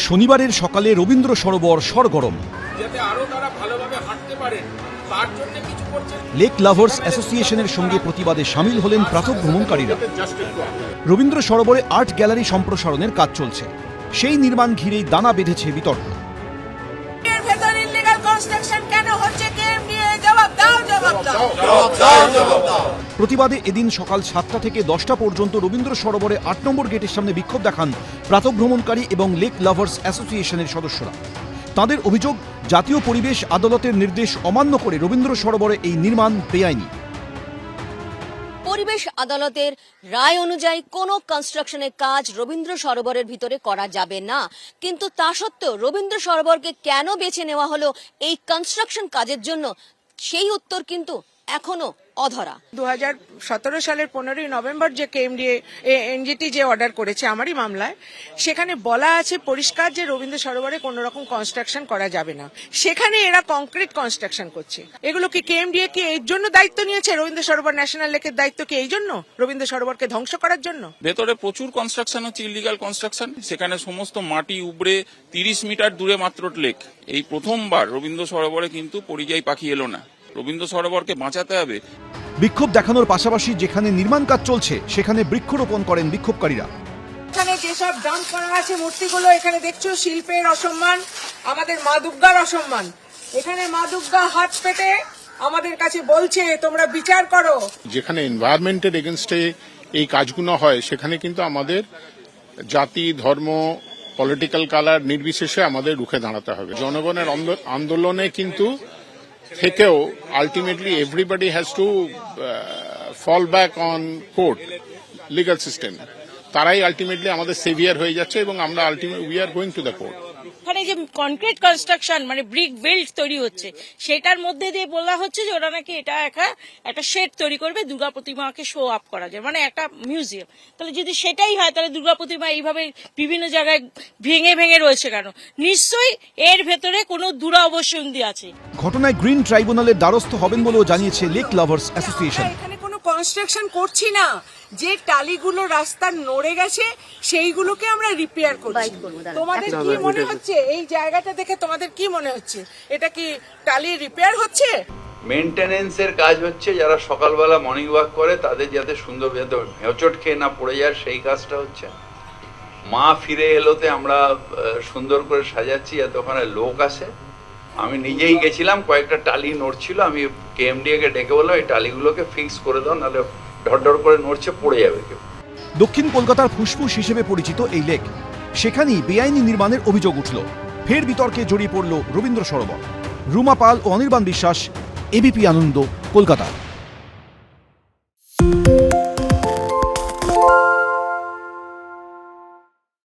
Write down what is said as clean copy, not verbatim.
শনিবারের সকালে রবীন্দ্র সরোবর সরগরম। যাতে আরো তারা ভালোভাবে হাঁটতে পারেন তার জন্য কিছু করছে। লেক লাভার্স অ্যাসোসিয়েশনের সঙ্গে প্রতিবাদে সামিল হলেন প্রাতঃ ভ্রমণকারীরা। রবীন্দ্র সরোবরে আর্ট গ্যালারি সম্প্রসারণের কাজ চলছে, সেই নির্মাণ ঘিরেই দানা বেঁধেছে বিতর্ক। প্রতিবাদে এদিন সকাল 7টা থেকে 10টা পর্যন্ত রবীন্দ্র সরোবরে 8 নম্বর গেটের সামনে বিক্ষোভ দেখান প্রাতঃভ্রমণকারী এবং লেক লাভার্স অ্যাসোসিয়েশনের সদস্যরা। তাদের অভিযোগ, জাতীয় পরিবেশ আদালতের নির্দেশ অমান্য করে রবীন্দ্র সরোবরে এই নির্মাণ বেআইনি। পরিবেশ আদালতের রায় অনুযায়ী কোনো কনস্ট্রাকশনের কাজ রবীন্দ্র সরোবরের ভিতরে করা যাবে না, কিন্তু তা সত্ত্বেও রবীন্দ্র সরোবরকে কেন বেছে নেওয়া হলো এই কনস্ট্রাকশন কাজের জন্য, সেই উত্তর কিন্তু এখনো অধরা। 2017 সালের 15ই নভেম্বর যে এনজিটি যে অর্ডার করেছে আমারই মামলায়, সেখানে বলা আছে পরিষ্কার যে রবীন্দ্র সরোবরে কোন রকম কনস্ট্রাকশন করা যাবে না। সেখানে এরা কংক্রিট কনস্ট্রাকশন করছে। এগুলো কি কেএমডিএ কি এই জন্য দায়িত্ব নিয়েছে? রবীন্দ্র সরোবর ন্যাশনাল লেকের দায়িত্ব কি এই জন্য রবীন্দ্র সরোবরকে ধ্বংস করার জন্য? ভেতরে প্রচুর কনস্ট্রাকশন হচ্ছে, ইলিগাল কনস্ট্রাকশন। সেখানে সমস্ত মাটি উপড়ে 30 মিটার দূরে মাত্র লেক। এই প্রথমবার রবীন্দ্র সরোবরে কিন্তু পরিযায়ী পাখি এলো না। রবীন্দ্র সরোবরকে বাঁচাতে হবে। বিক্ষোভ দেখানোর পাশাপাশি যেখানে নির্মাণ কাজ চলছে সেখানে বৃক্ষরোপণ করেন বিক্ষোভকারীরা। এখানে যেসব ডাম্প করা আছে মূর্তিগুলো, এখানে দেখছো শিল্পের অসম্মান, আমাদের মা দুর্গার অসম্মান। এখানে মা দুর্গা হাত পেতে আমাদের কাছে বলছে তোমরা বিচার করো। যেখানে এনভায়রনমেন্টের এগেনস্টে এই কাজগুলো হয় সেখানে কিন্তু আমাদের জাতি, ধর্ম, পলিটিক্যাল কালার নির্বিশেষে আমাদের রুখে দাঁড়াতে হবে। জনগণের আন্দোলনে কিন্তু থেকেও ultimately everybody has to fall back on court, legal system. তারাই আলটিমেটলি আমাদের সেভিয়ার হয়ে যাচ্ছে এবং আমরা ultimately we are going to the court. এখানে যে কনক্রিট কনস্ট্রাকশন মানে ব্রিক বিল্ড তৈরি হচ্ছে, সেটার মধ্যে দিয়ে বলা হচ্ছে যে ওরা নাকি এটা একটা শেড তৈরি করবে, দুর্গা প্রতিমাকে শো আপ করা যায়, মানে একটা মিউজিয়াম। তাহলে যদি সেটাই হয় তাহলে দুর্গা প্রতিমা এইভাবে বিভিন্ন জায়গায় ভেঙে ভেঙে রয়েছে কেন? নিশ্চয়ই এর ভেতরে কোনো দুরাবসন্ধি আছে। ঘটনায় গ্রিন ট্রাইব্যুনালের দ্বারস্থ হবেন বলেও জানিয়েছে লেক লাভার্স অ্যাসোসিয়েশন। এখানে কোনো কনস্ট্রাকশন করছি না, যে টালিগুলো রাস্তার নড়ে গেছে সেইগুলোকে আমরা রিপেয়ার করছি। তোমাদের কি মনে হচ্ছে এই জায়গাটা দেখে, তোমাদের কি মনে হচ্ছে এটা কি টালি রিপেয়ার হচ্ছে? মেইনটেনেন্সের কাজ হচ্ছে, যারা সকালবেলা মর্নিং ওয়াক করে তাদের যাতে সুন্দর, যাতে হেঁচট খেয়ে না পড়ে যায় সেই কাজটা হচ্ছে। মা ফিরে এলোতে আমরা সুন্দর করে সাজাচ্ছি যাতে ওখানে লোক আসে। আমি নিজেই গেছিলাম, কয়েকটা টালি নড়ছিল, আমি কেএমডিএ কে ডেকে বললাম এই টালিগুলোকে ফিক্স করে দাও, নাহলে ঢড় করে নড়ছে, পড়ে যাবে কেউ। দক্ষিণ কলকাতার ফুসফুস হিসেবে পরিচিত এই লেক, সেখানেই বেআইনি নির্মাণের অভিযোগ উঠল। ফের বিতর্কে জড়িয়ে পড়ল রবীন্দ্র সরোবর। রুমা পাল ও অনির্বাণ বিশ্বাস, এবিপি আনন্দ, কলকাতা।